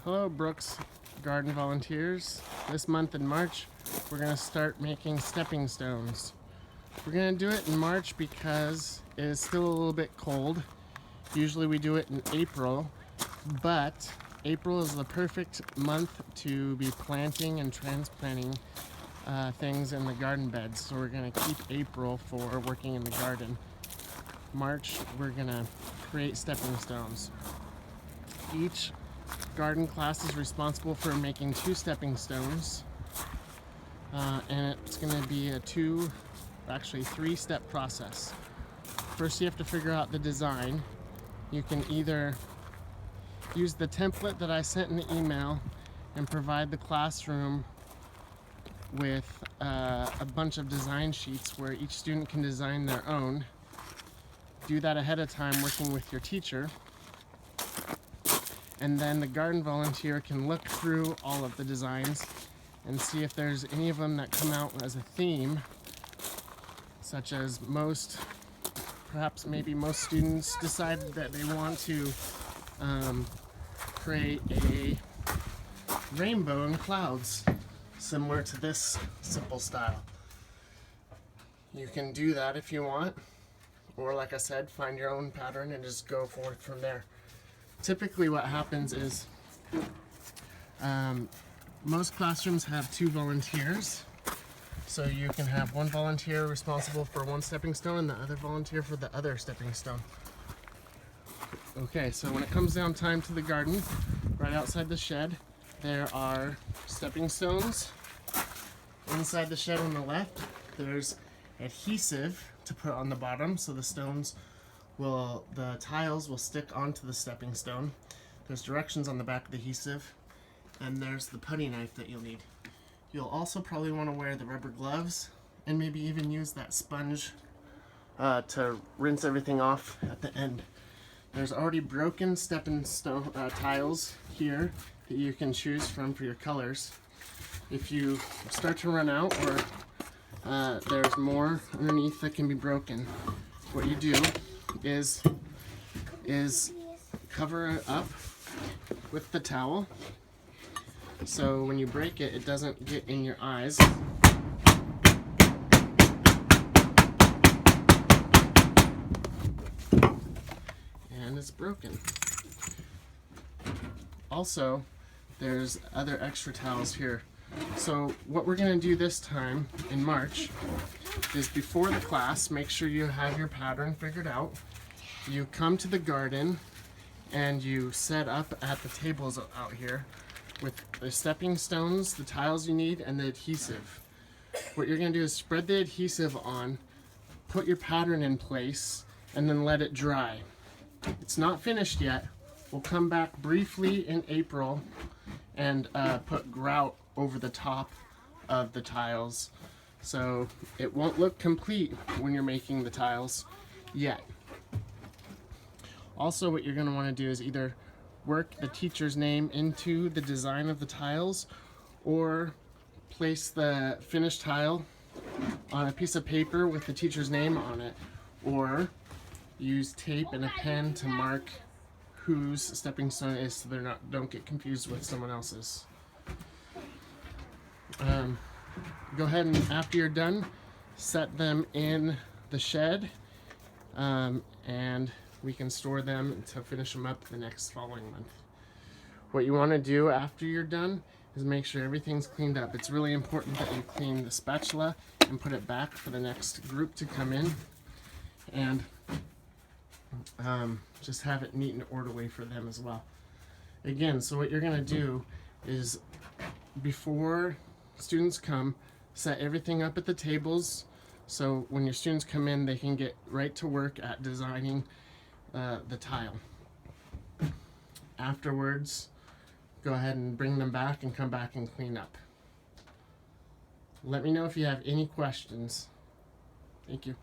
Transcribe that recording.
Hello Brooks Garden Volunteers. This month in March we're going to start making stepping stones. We're going to do it in March because it is still a little bit cold. Usually we do it in April, but April is the perfect month to be planting and transplanting things in the garden beds. So we're going to keep April for working in the garden. March we're going to create stepping stones. Each garden class is responsible for making 2 stepping stones, and it's going to be a 3-step process. First you have to figure out the design. You can either use the template that I sent in the email and provide the classroom with a bunch of design sheets where each student can design their own. Do that ahead of time working with your teacher. And then the garden volunteer can look through all of the designs and see if there's any of them that come out as a theme, such as perhaps maybe most students decided that they want to create a rainbow and clouds similar to this simple style. You can do that if you want, or like I said, find your own pattern and just go forward from there. Typically what happens is most classrooms have 2 volunteers, so you can have one volunteer responsible for one stepping stone and the other volunteer for the other stepping stone. Okay, so when it comes down time to the garden, right outside the shed there are stepping stones. Inside the shed on the left there's adhesive to put on the bottom so the tiles will stick onto the stepping stone. There's directions on the back of the adhesive, and there's the putty knife that you'll need. You'll also probably want to wear the rubber gloves and maybe even use that sponge to rinse everything off at the end. There's already broken stepping stone tiles here that you can choose from for your colors. If you start to run out or there's more underneath that can be broken, what you do is cover it up with the towel so when you break it, it doesn't get in your eyes. And it's broken. Also, there's other extra towels here. So what we're going to do this time in March is before the class, make sure you have your pattern figured out. You come to the garden and you set up at the tables out here with the stepping stones, the tiles you need, and the adhesive. What you're going to do is spread the adhesive on, put your pattern in place, and then let it dry. It's not finished yet. We'll come back briefly in April and put grout over the top of the tiles, so it won't look complete when you're making the tiles yet. Also, what you're going to want to do is either work the teacher's name into the design of the tiles or place the finished tile on a piece of paper with the teacher's name on it, or use tape and a pen to mark whose stepping stone it is so don't get confused with someone else's. Go ahead and after you're done, set them in the shed, and we can store them to finish them up the next following month. What you want to do after you're done is make sure everything's cleaned up. It's really important that you clean the spatula and put it back for the next group to come in, and just have it neat and orderly for them as well. Again, so what you're going to do is before students come, set everything up at the tables so when your students come in they can get right to work at designing the tile. Afterwards, go ahead and bring them back and come back and clean up. Let me know if you have any questions. Thank you.